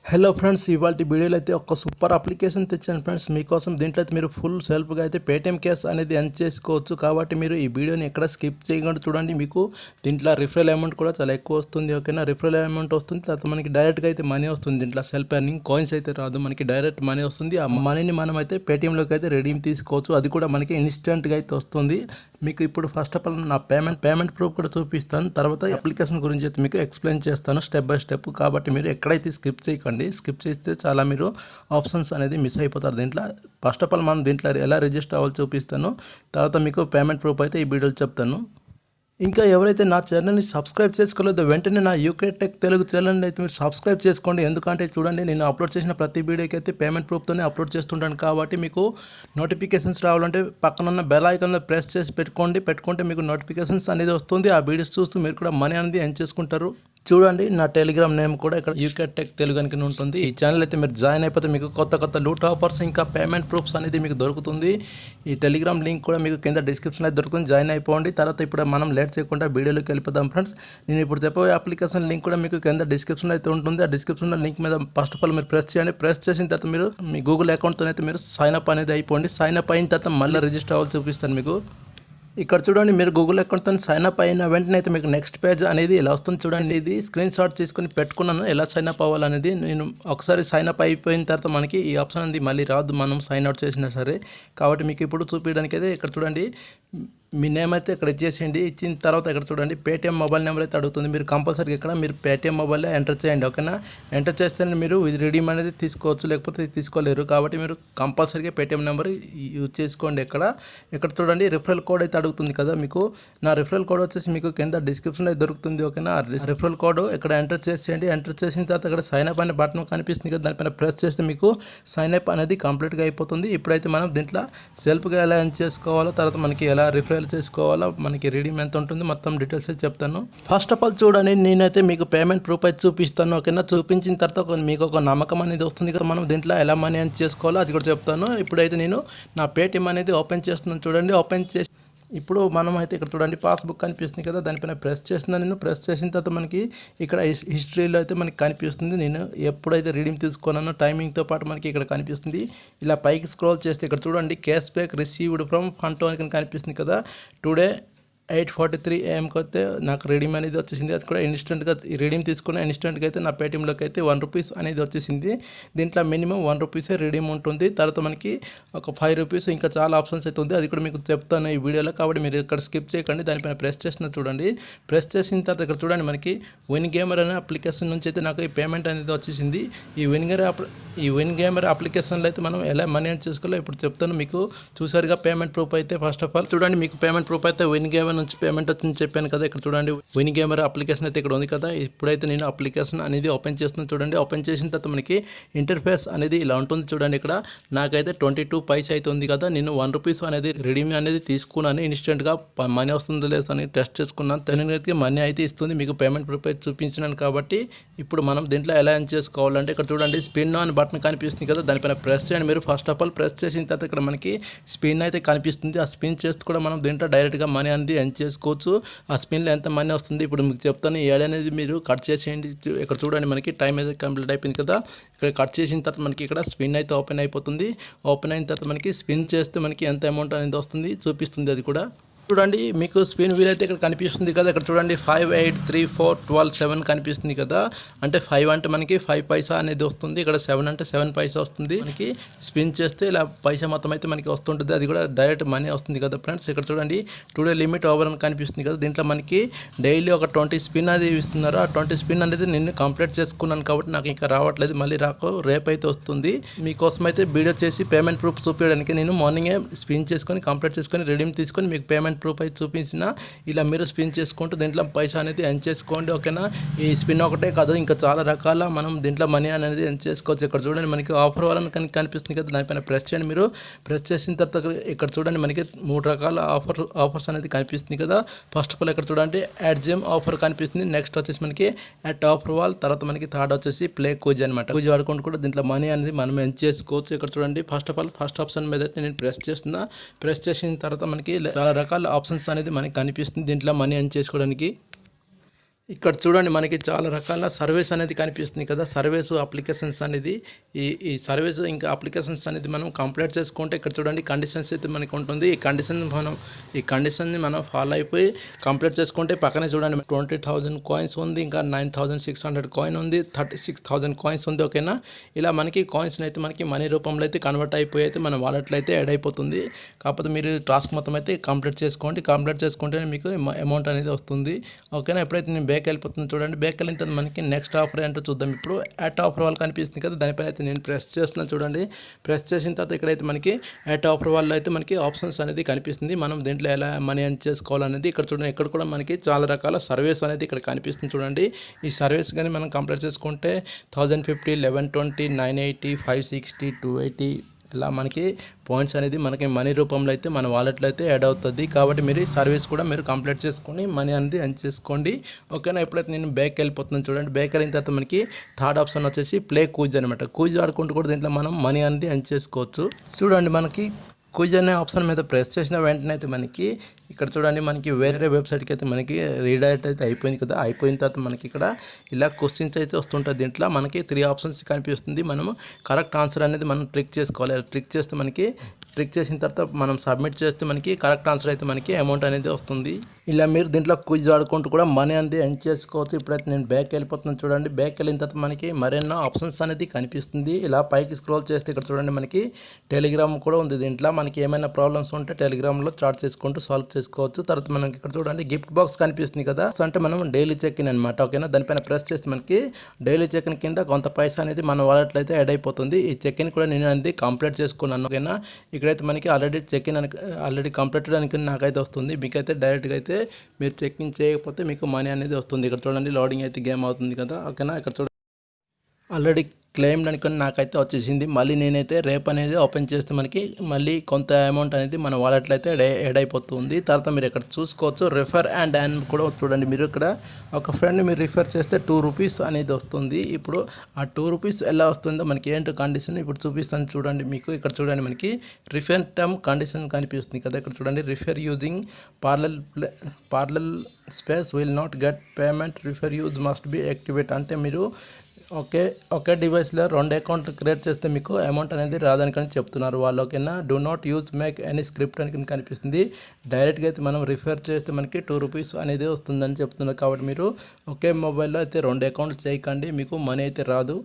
Hello friends, ఇవాళ వీడియోలో అయితే ఒక సూపర్ అప్లికేషన్ తెచ్చాను ఫ్రెండ్స్ మీకోసం. దీంట్లో అయితే మీరు ఫుల్ సెల్ఫ్గా అయితే పేటిఎం క్యాష్ అనేది ఎర్న్ చేసుకోవచ్చు. కాబట్టి మీరు ఈ వీడియోని ఎక్కడ స్కిప్ చేయకుండా చూడండి. మీకు దీంట్లో రిఫరల్ అమౌంట్ కూడా చాలా ఎక్కువ వస్తుంది. ఓకేనా, రిఫరల్ అమౌంట్ వస్తుంది, తర్వాత మనకి డైరెక్ట్గా అయితే మనీ వస్తుంది. దీంట్లో సెల్ఫ్ ఎర్నింగ్ కాయిన్స్ అయితే రాదు, మనకి డైరెక్ట్ మనీ వస్తుంది. ఆ మనీని మనం అయితే పేటిఎంలోకి అయితే రెడీమ్ తీసుకోవచ్చు. అది కూడా మనకి ఇన్స్టెంట్గా అయితే వస్తుంది. మీకు ఇప్పుడు ఫస్ట్ ఆఫ్ ఆల్ నా పేమెంట్ ప్రూఫ్ కూడా చూపిస్తాను. తర్వాత అప్లికేషన్ గురించి అయితే మీకు ఎక్స్ప్లెయిన్ చేస్తాను స్టెప్ బై స్టెప్. కాబట్టి మీరు ఎక్కడైతే స్కిప్ చేయకండి. స్కిప్ చేస్తే చాలా మీరు ఆప్షన్స్ అనేది మిస్ అయిపోతారు. దీంట్లో ఫస్ట్ ఆఫ్ ఆల్ మనం దీంట్లో ఎలా రిజిస్టర్ అవ్వాలి చూపిస్తాను. తర్వాత మీకు పేమెంట్ ప్రూఫ్ అయితే ఈ వీడియోలో చెప్తాను. ఇంకా ఎవరైతే నా ఛానల్ని సబ్స్క్రైబ్ చేసుకోలేదో వెంటనే నా యూకే టెక్ తెలుగు ఛానల్ని అయితే మీరు సబ్స్క్రైబ్ చేసుకోండి. ఎందుకంటే చూడండి, నేను అప్లోడ్ చేసిన ప్రతి వీడియోకి అయితే పేమెంట్ ప్రూఫ్తోనే అప్లోడ్ చేస్తుంటాను. కాబట్టి మీకు నోటిఫికేషన్స్ రావాలంటే పక్కనున్న బెల్ ఐకాన్లో ప్రెస్ చేసి పెట్టుకుంటే మీకు నోటిఫికేషన్స్ అనేది వస్తుంది. ఆ వీడియోస్ చూస్తూ మీరు కూడా మనీ అనేది ఎర్న్ చేసుకుంటారు. చూడండి, నా టెలిగ్రామ్ నేమ్ కూడా ఇక్కడ యూకే టెక్ తెలుగు అని ఉంటుంది. ఈ ఛానల్ అయితే మీరు జాయిన్ అయిపోతే మీకు కొత్త లూట్ ఆఫర్స్ ఇంకా పేమెంట్ ప్రూఫ్స్ అనేది మీకు దొరుకుతుంది. ఈ టెలిగ్రామ్ లింక్ కూడా మీకు కింద డిస్క్రిప్షన్లో దొరుకుతుంది. జాయిన్ అయిపోండి. తర్వాత ఇప్పుడు మనం లేట్ చేయకుండా వీడియోలోకి వెళ్ళిపోదాం ఫ్రెండ్స్. నేను ఇప్పుడు చెప్పే అప్లికేషన్ లింక్ కూడా మీకు కింద డిస్క్రిప్షన్లో అయితే ఉంటుంది. ఆ డిస్క్రిప్షన్లో లింక్ మీద ఫస్ట్ ఆఫ్ ఆల్ మీరు ప్రెస్ చేయండి. ప్రెస్ చేసిన తర్వాత మీరు మీ గూగుల్ అకౌంట్తో అయితే మీరు సైన్ అప్ అనేది అయిపోండి. సైన్ అప్ అయిన తర్వాత మళ్ళీ రిజిస్టర్ అవ్వాలి చూపిస్తాను మీకు. ఇక్కడ చూడండి, మీరు గూగుల్ అకౌంట్తో సైన్ అప్ అయిన వెంటనే అయితే మీకు నెక్స్ట్ పేజ్ అనేది ఇలా వస్తుంది. చూడండి, ఇది స్క్రీన్ షాట్ తీసుకొని పెట్టుకున్నాను ఎలా సైన్ అప్ అవ్వాలనేది. నేను ఒకసారి సైన్ అప్ అయిపోయిన తర్వాత మనకి ఈ ఆప్షన్ అనేది మళ్ళీ రాదు, మనం సైన్ అవుట్ చేసినా సరే. కాబట్టి మీకు ఇప్పుడు చూపించడానికి అయితే ఇక్కడ చూడండి, మీ నేమ్ అయితే ఇక్కడ ఇచ్చేసేయండి. ఇచ్చిన తర్వాత ఇక్కడ చూడండి పేటిఎం మొబైల్ నెంబర్ అయితే అడుగుతుంది. మీరు కంపల్సరీగా ఇక్కడ మీరు పేటిఎం మొబైల్లో ఎంటర్ చేయండి. ఓకేనా, ఎంటర్ చేస్తేనే మీరు ఇది రిడీమ్ అనేది తీసుకోవచ్చు, లేకపోతే తీసుకోలేరు. కాబట్టి మీరు కంపల్సరీగా పేటిఎం నెంబర్ యూజ్ చేసుకోండి. ఇక్కడ చూడండి రిఫరల్ కోడ్ అయితే అడుగుతుంది కదా మీకు. నా రిఫరల్ కోడ్ వచ్చేసి మీకు కింద డిస్క్రిప్షన్లో దొరుకుతుంది. ఓకేనా, రిఫరల్ కోడ్ ఇక్కడ ఎంటర్ చేసేయండి. ఎంటర్ చేసిన తర్వాత ఇక్కడ సైన్ అప్ అనే బటన్ కనిపిస్తుంది కదా, దానిపైన ప్రెస్ చేస్తే మీకు సైన్ అప్ అనేది కంప్లీట్గా అయిపోతుంది. ఇప్పుడైతే మనం దీంట్లో సెల్ఫ్గా ఎలా ఎర్న్ చేసుకోవాలో, తర్వాత మనకి ఎలా రిఫరల్ చేసుకోవాలా, మనకి రిడీమ్ ఎంత ఉంటుంది, మొత్తం డీటెయిల్స్ అయితే చెప్తాను. ఫస్ట్ ఆఫ్ ఆల్ చూడండి, నేనైతే మీకు పేమెంట్ ప్రూఫ్ అయితే చూపిస్తాను. ఓకేనా, చూపించిన తర్వాత మీకు ఒక నమ్మకం అనేది వస్తుంది కదా, మనం దీంట్లో ఎలా మనీ ఎర్న్ చేసుకోవాలో అది కూడా చెప్తాను. ఇప్పుడైతే నేను నా పేటిఎం అనేది ఓపెన్ చేస్తున్నాను. చూడండి, ఓపెన్ చేసి ఇప్పుడు మనం అయితే ఇక్కడ చూడండి పాస్బుక్ కనిపిస్తుంది కదా, దానిపైన ప్రెస్ చేస్తున్నాను. నేను ప్రెస్ చేసిన తర్వాత మనకి ఇక్కడ హిస్టరీలో అయితే మనకి కనిపిస్తుంది. నేను ఎప్పుడైతే రీడింగ్ తీసుకున్నానో టైమింగ్తో పాటు మనకి ఇక్కడ కనిపిస్తుంది. ఇలా పైకి స్క్రోల్ చేస్తే ఇక్కడ చూడండి cash back received from fund అని కనిపిస్తుంది కదా. టుడే 8:43 AM అయితే నాకు రీడీమ్ అనేది వచ్చేసింది. అది కూడా ఇన్స్టెంట్గా రీడీమ్ తీసుకున్న ఇన్స్టెంట్గా అయితే నా పేటిఎంలోకి అయితే ₹1 అనేది వచ్చేసింది. దీంట్లో మినిమం ₹1 రీడీమ్ ఉంటుంది. తర్వాత మనకి ఒక ₹5 ఇంకా చాలా ఆప్షన్స్ అయితే ఉంది, అది కూడా మీకు చెప్తాను ఈ వీడియోలో. కాబట్టి మీరు ఇక్కడ స్కిప్ చేయకండి. దానిపైన ప్రెస్ చేసిన చూడండి. ప్రెస్ చేసిన తర్వాత ఇక్కడ చూడండి మనకి విన్ గేమర్ అనే అప్లికేషన్ నుంచి అయితే నాకు ఈ పేమెంట్ అనేది వచ్చేసింది. ఈ విన్ గేమర్ అప్లికేషన్లో అయితే మనం ఎలా మనీ ఎర్న్ చేసుకోవాలో ఇప్పుడు చెప్తాను మీకు. చూసారుగా పేమెంట్ ప్రూఫ్ అయితే ఫస్ట్ ఆఫ్ ఆల్ చూడండి, మీకు పేమెంట్ ప్రూఫ్ అయితే విన్ గేమర్ నుంచి పేమెంట్ వచ్చింది చెప్పాను కదా. ఇక్కడ చూడండి విన్ గేమర్ అప్లికేషన్ అయితే ఇక్కడ ఉంది కదా. ఇప్పుడైతే నేను అప్లికేషన్ అనేది ఓపెన్ చేస్తున్నాను. చూడండి, ఓపెన్ చేసిన తర్వాత మనకి ఇంటర్ఫేస్ అనేది ఇలా ఉంటుంది. చూడండి, ఇక్కడ నాకైతే 22 పైసే అయితే ఉంది కదా. నేను ₹1 అనేది రిడీమ్ అనేది తీసుకున్నాను. ఇన్స్టెంట్గా మనీ వస్తుందో లేదో అని టెస్ట్ చేసుకున్నాను. తెలంగాణకి మనీ అయితే ఇస్తుంది. మీకు పేమెంట్ ప్రూఫ్ అయితే చూపించినాను. కాబట్టి ఇప్పుడు మనం దీంట్లో ఎలా ఎర్న్ చేసుకోవాలంటే ఇక్కడ చూడండి స్పిన్ ఆన్ బటన్ కనిపిస్తుంది కదా, దానిపైన ప్రెస్ చేయండి. మీరు ఫస్ట్ ఆఫ్ ఆల్ ప్రెస్ చేసిన తర్వాత ఇక్కడ మనకి స్పిన్ అయితే కనిపిస్తుంది. ఆ స్పిన్ చేస్తూ కూడా మనం దీంట్లో డైరెక్ట్గా మనీ అనేది ఎర్న్ చేసుకోవచ్చు. ఆ స్పిన్లో ఎంత మనీ వస్తుంది ఇప్పుడు మీకు చెప్తాను. ఈ యాడ్ అనేది మీరు కట్ చేసేయండి. ఇక్కడ చూడండి మనకి టైం అయితే కంప్లీట్ అయిపోయింది కదా. ఇక్కడ కట్ చేసిన తర్వాత మనకి ఇక్కడ స్పిన్ అయితే ఓపెన్ అయిపోతుంది. ఓపెన్ అయిన తర్వాత మనకి స్పిన్ చేస్తే మనకి ఎంత అమౌంట్ అనేది వస్తుంది చూపిస్తుంది. అది కూడా చూడండి, మీకు స్పిన్ వీల్ అయితే ఇక్కడ కనిపిస్తుంది కదా. ఇక్కడ చూడండి 5, 8, 3, 4, 12, 7 కనిపిస్తుంది కదా. అంటే 5 అంటే మనకి 5 పైసా అనేది వస్తుంది. ఇక్కడ 7 అంటే 7 పైసా వస్తుంది. మనకి స్పిన్ చేస్తే ఇలా పైసా మొత్తం అయితే మనకి వస్తుంటుంది. అది కూడా డైరెక్ట్ మనీ వస్తుంది కదా ఫ్రెండ్స్. ఇక్కడ చూడండి టుడే లిమిట్ ఓవర్ అని కనిపిస్తుంది కదా. దీంట్లో మనకి డైలీ ఒక 20 స్పిన్ అది ఇస్తున్నారు. ఆ 20 స్పిన్ అనేది నేను కంప్లీట్ చేసుకున్నాను కాబట్టి నాకు ఇంకా రావట్లేదు. మళ్ళీ రేపు అయితే వస్తుంది. మీకోసం అయితే వీడియో చేసి పేమెంట్ ప్రూఫ్ చూపించడానికి నేను మార్నింగే స్పిన్ చేసుకొని కంప్లీట్ చేసుకొని రిడీమ్ తీసుకొని మీకు పేమెంట్ ప్రూఫ్ అయితే చూపించిన. ఇలా మీరు స్పిన్ చేసుకుంటూ దీంట్లో పైసా అనేది ఎర్న్ చేసుకోండి. ఓకేనా, ఈ స్పిన్ ఒకటే కాదు, ఇంకా చాలా రకాల మనం దీంట్లో మనీ అనేది ఎర్న్ చేసుకోవచ్చు. ఇక్కడ చూడండి మనకి ఆఫర్ వాళ్ళని కనిపిస్తుంది కదా, దానిపైన ప్రెస్ చేయండి. మీరు ప్రెస్ చేసిన తర్వాత ఇక్కడ చూడండి మనకి 3 రకాల ఆఫర్స్ అనేది కనిపిస్తుంది కదా. ఫస్ట్ ఆఫ్ ఆల్ ఇక్కడ చూడండి యాడ్ జెమ్ ఆఫర్ కనిపిస్తుంది. నెక్స్ట్ వచ్చేసి మనకి యాట్ ఆఫర్ వాల్, తర్వాత మనకి థర్డ్ వచ్చేసి ప్లే క్విజ్ అనమాట. క్విజ్ వాడుకుంటూ కూడా దీంట్లో మనీ అనేది మనం ఎర్న్ చేసుకోవచ్చు. ఇక్కడ చూడండి first of all first option మీద నేను ప్రెస్ చేస్తున్నా. ప్రెస్ చేసిన తర్వాత మనకి చాలా రకాల ఆప్షన్స్ అనేది మనకి కనిపిస్తుంది దీంట్లో మనీ ఎర్న్ చేసుకోవడానికి. ఇక్కడ చూడండి మనకి చాలా రకాల సర్వీస్ అనేది కనిపిస్తుంది కదా. సర్వీస్ అప్లికేషన్స్ అనేది ఈ సర్వీస్ ఇంకా అప్లికేషన్స్ అనేది మనం కంప్లీట్ చేసుకుంటే ఇక్కడ చూడండి కండిషన్స్ అయితే మనకి ఉంటుంది. ఈ కండిషన్ని మనం ఫాలో అయిపోయి కంప్లీట్ చేసుకుంటే పక్కనే చూడండి 20,000 కాయిన్స్ ఉంది, ఇంకా 9,600 కాయిన్ ఉంది, 36,000 కాయిన్స్ ఉంది. ఓకేనా, ఇలా మనకి కాయిన్స్ అయితే మనకి మనీ రూపంలో అయితే కన్వర్ట్ అయిపోయి అయితే మన వాలెట్లో అయితే యాడ్ అయిపోతుంది. కాకపోతే మీరు టాస్క్ మొత్తం అయితే కంప్లీట్ చేసుకోండి. కంప్లీట్ చేసుకుంటే మీకు అమౌంట్ అనేది వస్తుంది. ఓకేనా, ఎప్పుడైతే నేను బ్యాక్ వెళ్ళిపోతుంది చూడండి. బ్యాక్ వెళ్ళిన తర్వాత మనకి నెక్స్ట్ ఆఫర్ ఏంటో చూద్దాం. ఇప్పుడు యాట్ ఆఫర్ వాళ్ళు కనిపిస్తుంది కదా, దానిపైన అయితే నేను ప్రెస్ చేస్తున్నాను చూడండి. ప్రెస్ చేసిన తర్వాత ఇక్కడైతే మనకి యాట్ ఆఫర్ వాళ్ళు అయితే మనకి ఆప్షన్స్ అనేది కనిపిస్తుంది. మనం దీంట్లో ఎలా మనీ ఎర్న్ చేసుకోవాలనేది ఇక్కడ చూడండి. ఇక్కడ కూడా మనకి చాలా రకాల సర్వీస్ అనేది ఇక్కడ కనిపిస్తుంది చూడండి. ఈ సర్వీస్ కానీ మనం కంప్లీట్ చేసుకుంటే 1050, 1120, 980, 560, 280 ఇలా మనకి పాయింట్స్ అనేది మనకి మనీ రూపంలో అయితే మన వాలెట్లో అయితే యాడ్ అవుతుంది. కాబట్టి మీరు ఈ సర్వీస్ కూడా మీరు కంప్లీట్ చేసుకొని మనీ అనేది ఎర్న్ చేసుకోండి. ఓకేనా, ఎప్పుడైతే నేను బ్యాక్ వెళ్ళిపోతున్నాను చూడండి. బ్యాక్ వెళ్ళిన తర్వాత మనకి థర్డ్ ఆప్షన్ వచ్చేసి ప్లే క్విజ్ అనమాట. క్విజ్ ఆడుకుంటూ కూడా దీంట్లో మనం మనీ అనేది ఎర్న్ చేసుకోవచ్చు. చూడండి మనకి క్విజ్ అనే ఆప్షన్ మీద ప్రెస్ చేసిన వెంటనే అయితే మనకి ఇక్కడ చూడండి మనకి వేరే వెబ్సైట్కి అయితే మనకి రీడైరెక్ట్ అయితే అయిపోయింది కదా. అయిపోయిన తర్వాత మనకి ఇక్కడ ఇలా క్వశ్చన్స్ అయితే వస్తుంటుంది. దీంట్లో మనకి 3 ఆప్షన్స్ కనిపిస్తుంది. మనము కరెక్ట్ ఆన్సర్ అనేది మనం ట్రిక్ చేసుకోవాలి. ట్రిక్ చేస్తే మనకి ట్రిక్ చేసిన తర్వాత మనం సబ్మిట్ చేస్తే మనకి కరెక్ట్ ఆన్సర్ అయితే మనకి అమౌంట్ అనేది వస్తుంది. ఇలా మీరు దీంట్లో క్విజ్ ఆడుకుంటూ కూడా మనీ అనేది ఎర్న్ చేసుకోవచ్చు. ఇప్పుడైతే నేను బ్యాక్ వెళ్ళిపోతున్నాను చూడండి. బ్యాక్ వెళ్ళిన తర్వాత మనకి మరెన్నో ఆప్షన్స్ అనేది కనిపిస్తుంది. ఇలా పైకి స్క్రోల్ చేస్తే ఇక్కడ చూడండి మనకి టెలిగ్రామ్ కూడా ఉంది. దీంట్లో మనకి ఏమైనా ప్రాబ్లమ్స్ ఉంటే టెలిగ్రామ్లో చాట్ చేసుకుంటూ సాల్వ్ చేసుకోవచ్చు. తర్వాత మనకి ఇక్కడ చూడండి గిఫ్ట్ బాక్స్ కనిపిస్తుంది కదా, అంటే మనం డైలీ చెక్ ఇన్ అనమాట. ఓకేనా, దానిపైన ప్రెస్ చేస్తే మనకి డైలీ చెక్ ఇన్ కింద కొంత పైసా అనేది మన వాలెట్లో అయితే యాడ్ అయిపోతుంది. ఈ చెక్ ఇన్ కూడా నేను అనేది కంప్లీట్ చేసుకున్నాను. ఓకేనా, ఇక్కడైతే మనకి already check in already completed అని నాకైతే వస్తుంది. మీకైతే డైరెక్ట్గా అయితే మీరు చెక్ ఇన్ చేయకపోతే మీకు మనీ అనేది వస్తుంది. ఇక్కడ చూడండి లోడింగ్ అయితే గేమ్ అవుతుంది కదా. ఓకేనా, ఇక్కడ చూడండి ఆల్రెడీ క్లెయిమ్ అనుకుని నాకైతే వచ్చేసింది. మళ్ళీ నేనైతే రేపు అనేది ఓపెన్ చేస్తే మనకి మళ్ళీ కొంత అమౌంట్ అనేది మన వాలెట్లో అయితే యాడ్ అయిపోతుంది. తర్వాత మీరు ఇక్కడ చూసుకోవచ్చు రెఫర్ అండ్ యాన్ కూడా చూడండి. మీరు ఇక్కడ ఒక ఫ్రెండ్ మీరు రిఫర్ చేస్తే 2 రూపీస్ అనేది వస్తుంది. ఇప్పుడు ఆ 2 రూపీస్ ఎలా వస్తుందో మనకి ఏంటో కండిషన్ ఇప్పుడు చూపిస్తాను చూడండి. మీకు ఇక్కడ చూడండి మనకి రిఫర్ టర్మ్ కండిషన్ కనిపిస్తుంది కదా. ఇక్కడ చూడండి refer using parallel space will not get payment, refer use must be activate. అంటే మీరు ఒకే డివైస్లో 2 అకౌంట్లు క్రియేట్ చేస్తే మీకు అమౌంట్ అనేది రాదానికని చెప్తున్నారు వాళ్ళు. ఓకేనా, do not use make any script అని కనిపిస్తుంది. డైరెక్ట్గా అయితే మనం రిఫర్ చేస్తే మనకి 2 రూపీస్ అనేది వస్తుందని చెప్తున్నారు. కాబట్టి మీరు ఒకే మొబైల్లో అయితే 2 అకౌంట్లు చేయకండి, మీకు మనీ అయితే రాదు.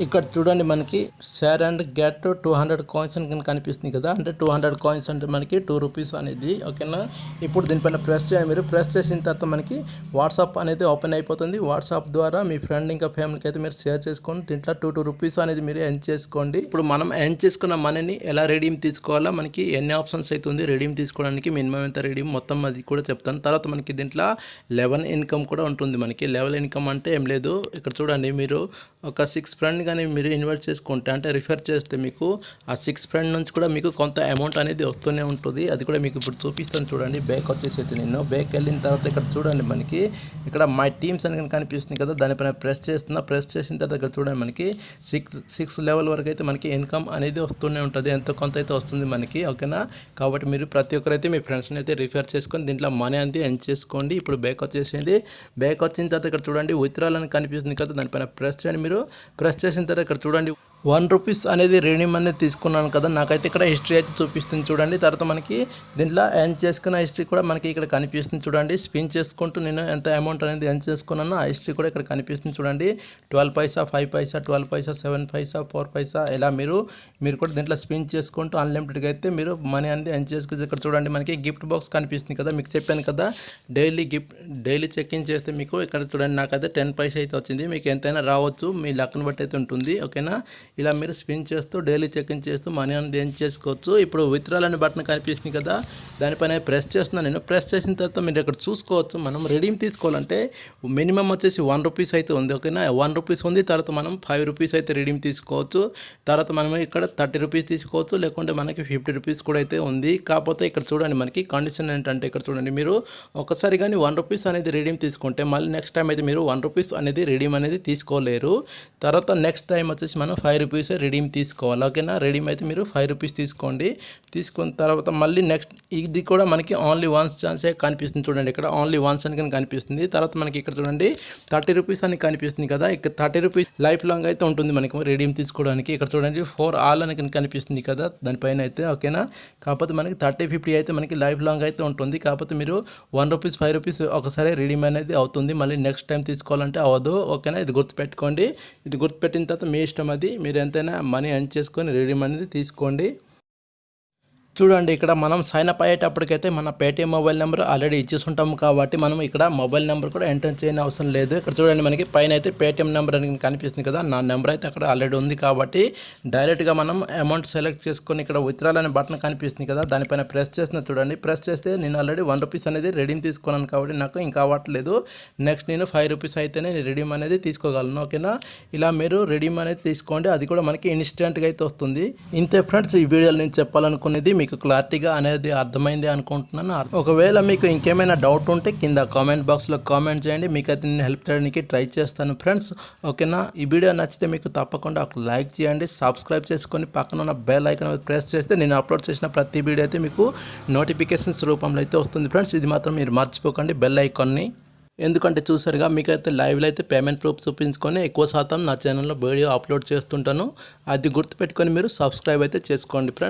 ఇక్కడ చూడండి మనకి షేర్ అండ్ గెట్ 200 కాయిన్స్ అని కనిపిస్తుంది కదా. అంటే 200 కాయిన్స్ అంటే మనకి 2 రూపీస్ అనేది. ఓకేనా, ఇప్పుడు దీనిపైన ప్రెస్ చేయండి. మీరు ప్రెస్ చేసిన తర్వాత మనకి వాట్సాప్ అనేది ఓపెన్ అయిపోతుంది. వాట్సాప్ ద్వారా మీ ఫ్రెండ్ ఇంకా ఫ్యామిలీకి అయితే మీరు షేర్ చేసుకోండి. దీంట్లో 2 రూపీస్ అనేది మీరు ఎర్న్ చేసుకోండి. ఇప్పుడు మనం ఎర్న్ చేసుకున్న మనీని ఎలా రెడీమ్ తీసుకోవాలా, మనకి ఎన్ని ఆప్షన్స్ అయితే ఉంది రెడీమ్ తీసుకోవడానికి, మినిమం ఎంత రెడీమ్ మొత్తం అది కూడా చెప్తాను. తర్వాత మనకి దీంట్లో 11 ఇన్కమ్ కూడా ఉంటుంది. మనకి 11 ఇన్కమ్ అంటే ఏం లేదు. ఇక్కడ చూడండి మీరు ఒక 6 ఫ్రెండ్ కానీ మీరు ఇన్వైట్ చేసుకుంటే అంటే రిఫర్ చేస్తే మీకు ఆ 6 ఫ్రెండ్ నుంచి కూడా మీకు కొంత అమౌంట్ అనేది వస్తూనే ఉంటుంది. అది కూడా మీకు ఇప్పుడు చూపిస్తాను చూడండి. బ్యాక్ వచ్చేసి నేను బ్యాక్ వెళ్ళిన తర్వాత ఇక్కడ చూడండి మనకి ఇక్కడ మై టీమ్స్ అని కనిపిస్తుంది కదా, దానిపైన ప్రెస్ చేస్తున్నా. ప్రెస్ చేసిన తర్వాత ఇక్కడ చూడండి మనకి 6 లెవెల్ వరకు అయితే మనకి ఇన్కమ్ అనేది వస్తూనే ఉంటుంది. ఎంతో కొంత అయితే వస్తుంది మనకి. ఓకేనా, కాబట్టి మీరు ప్రతి ఒక్కరైతే మీ ఫ్రెండ్స్ని అయితే రిఫర్ చేసుకొని దీంట్లో మనీ అనేది ఎర్న్ చేసుకోండి. ఇప్పుడు బ్యాక్ వచ్చేసింది. బ్యాక్ వచ్చిన తర్వాత ఇక్కడ చూడండి విత్డ్రాల్ అని కనిపిస్తుంది కదా, దానిపైన ప్రెస్ చేయండి. మీరు ప్రెస్ చేసిన తర్వాత ఇక్కడ చూడండి 1 రూపీస్ అనేది రెడీమ్ అనేది తీసుకున్నాను కదా, నాకైతే ఇక్కడ హిస్టరీ అయితే చూపిస్తుంది చూడండి. తర్వాత మనకి దీంట్లో ఎర్న్ చేసుకున్న హిస్టరీ కూడా మనకి ఇక్కడ కనిపిస్తుంది చూడండి. స్పిన్ చేసుకుంటూ నేను ఎంత అమౌంట్ అనేది ఎర్న్ చేసుకున్నానో ఆ హిస్టరీ కూడా ఇక్కడ కనిపిస్తుంది చూడండి. 12 పైసా, 5 పైసా, 12 పైసా, 7 పైసా, 4 పైసా ఇలా మీరు కూడా దీంట్లో స్పిన్ చేసుకుంటూ అన్లిమిటెడ్గా అయితే మీరు మనీ అనేది ఎర్న్ చేసుకోవచ్చు. ఇక్కడ చూడండి మనకి గిఫ్ట్ బాక్స్ కనిపిస్తుంది కదా, మీకు చెప్పాను కదా డైలీ చెక్ ఇన్ చేస్తే మీకు ఇక్కడ చూడండి నాకైతే 10 పైసా అయితే వచ్చింది. మీకు ఎంతైనా రావచ్చు, మీ లక్ను బట్టి అయితే ఉంటుంది. ఓకేనా, ఇలా మీరు స్పిన్ చేస్తూ డైలీ చెక్ ఇన్ చేస్తూ మనీ అనేది ఎర్న్ చేసుకోవచ్చు. ఇప్పుడు విత్డ్రాల్ అనే బటన్ కనిపిస్తుంది కదా, దానిపైన ప్రెస్ చేస్తున్నాను నేను. ప్రెస్ చేసిన తర్వాత మీరు ఇక్కడ చూసుకోవచ్చు. మనం రెడీమ్ తీసుకోవాలంటే మినిమం వచ్చేసి 1 రూపీస్ అయితే ఉంది. ఓకేనా, 1 రూపీస్ ఉంది. తర్వాత మనం 5 రూపీస్ అయితే రెడీమ్ తీసుకోవచ్చు. తర్వాత మనం ఇక్కడ 30 రూపీస్ తీసుకోవచ్చు, లేకుంటే మనకి 50 రూపీస్ కూడా అయితే ఉంది. కాకపోతే ఇక్కడ చూడండి మనకి కండిషన్ ఏంటంటే ఇక్కడ చూడండి మీరు ఒకసారి కానీ 1 రూపీస్ అనేది రెడీమ్ తీసుకుంటే మళ్ళీ నెక్స్ట్ టైం అయితే మీరు 1 రూపీస్ అనేది రెడీమ్ అనేది తీసుకోలేరు. తర్వాత నెక్స్ట్ టైం వచ్చేసి మనం 5 రూపీస్ రిడీమ్ తీసుకోవాలి. ఓకేనా, రిడీమ్ అయితే మీరు 5 రూపీస్ తీసుకోండి. తీసుకున్న తర్వాత మళ్ళీ నెక్స్ట్ ఇది కూడా మనకి ఓన్లీ వన్స్ ఛాన్సే కనిపిస్తుంది చూడండి. ఇక్కడ ఓన్లీ వన్స్ అని కనిపిస్తుంది. తర్వాత మనకి ఇక్కడ చూడండి 30 రూపీస్ అని కనిపిస్తుంది కదా. ఇక్కడ 30 రూపీస్ లైఫ్ లాంగ్ అయితే ఉంటుంది మనకి రిడీమ్ తీసుకోవడానికి. ఇక్కడ చూడండి 4 ఆల్ అని కనిపిస్తుంది కదా దానిపైన అయితే. ఓకేనా, కాకపోతే మనకి 30, 50 అయితే మనకి లైఫ్ లాంగ్ అయితే ఉంటుంది. కాకపోతే మీరు 1 రూపీస్ 5 రూపీస్ ఒకసారి రిడీమ్ అనేది అవుతుంది. మళ్ళీ నెక్స్ట్ టైం తీసుకోవాలంటే అవ్వదు. ఓకేనా, ఇది గుర్తుపెట్టుకోండి. ఇది గుర్తుపెట్టిన తర్వాత మీ ఇష్టం, అది మీరు ఎంతైనా మనీ ఎర్న్ చేసుకొని రిడీమ్ అనేది తీసుకోండి. చూడండి, ఇక్కడ మనం సైన్ అప్ అయ్యేటప్పటికైతే మన పేటీఎం మొబైల్ నెంబర్ ఆల్రెడీ ఇచ్చేసుంటాము కాబట్టి మనం ఇక్కడ మొబైల్ నెంబర్ కూడా ఎంటర్ చేయని అవసరం లేదు. ఇక్కడ చూడండి మనకి పైన అయితే పేటీఎం నెంబర్ అని కనిపిస్తుంది కదా. నా నెంబర్ అయితే అక్కడ ఆల్రెడీ ఉంది కాబట్టి డైరెక్ట్గా మనం అమౌంట్ సెలెక్ట్ చేసుకొని ఇక్కడ విత్డ్రాల్ అనే బటన్ కనిపిస్తుంది కదా, దానిపైన ప్రెస్ చేసిన చూడండి. ప్రెస్ చేస్తే నేను ఆల్రెడీ 1 రూపీస్ అనేది రిడీమ్ తీసుకున్నాను కాబట్టి నాకు ఇంకా అవ్వట్లేదు. నెక్స్ట్ నేను 5 రూపీస్ అయితేనే నేను రిడీమ్ అనేది తీసుకోగలను. ఓకేనా, ఇలా మీరు రిడీమ్ అనేది తీసుకోండి. అది కూడా మనకి ఇన్స్టెంట్గా అయితే వస్తుంది. ఇంతే ఫ్రెండ్స్, ఈ వీడియోలో నేను చెప్పాలనుకునేది మీకు క్లారిటీగా అనేది అర్థమైంది అనుకుంటున్నాను. ఒకవేళ మీకు ఇంకేమైనా డౌట్ ఉంటే కింద కామెంట్ బాక్స్లో కామెంట్ చేయండి. మీకైతే నేను హెల్ప్ చేయడానికి ట్రై చేస్తాను ఫ్రెండ్స్. ఓకేనా, ఈ వీడియో నచ్చితే మీకు తప్పకుండా ఒక లైక్ చేయండి, సబ్స్క్రైబ్ చేసుకొని పక్కన ఉన్న బెల్ ఐకాన్ ప్రెస్ చేస్తే నేను అప్లోడ్ చేసిన ప్రతి వీడియో అయితే మీకు నోటిఫికేషన్స్ రూపంలో అయితే వస్తుంది ఫ్రెండ్స్. ఇది మాత్రం మీరు మర్చిపోకండి బెల్ ఐకాన్ని. ఎందుకంటే చూసారుగా మీకైతే లైవ్లో అయితే పేమెంట్ ప్రూఫ్ చూపించుకొని ఎక్కువ శాతం నా ఛానల్లో వీడియో అప్లోడ్ చేస్తుంటాను. అది గుర్తుపెట్టుకొని మీరు సబ్స్క్రైబ్ అయితే చేసుకోండి ఫ్రెండ్స్.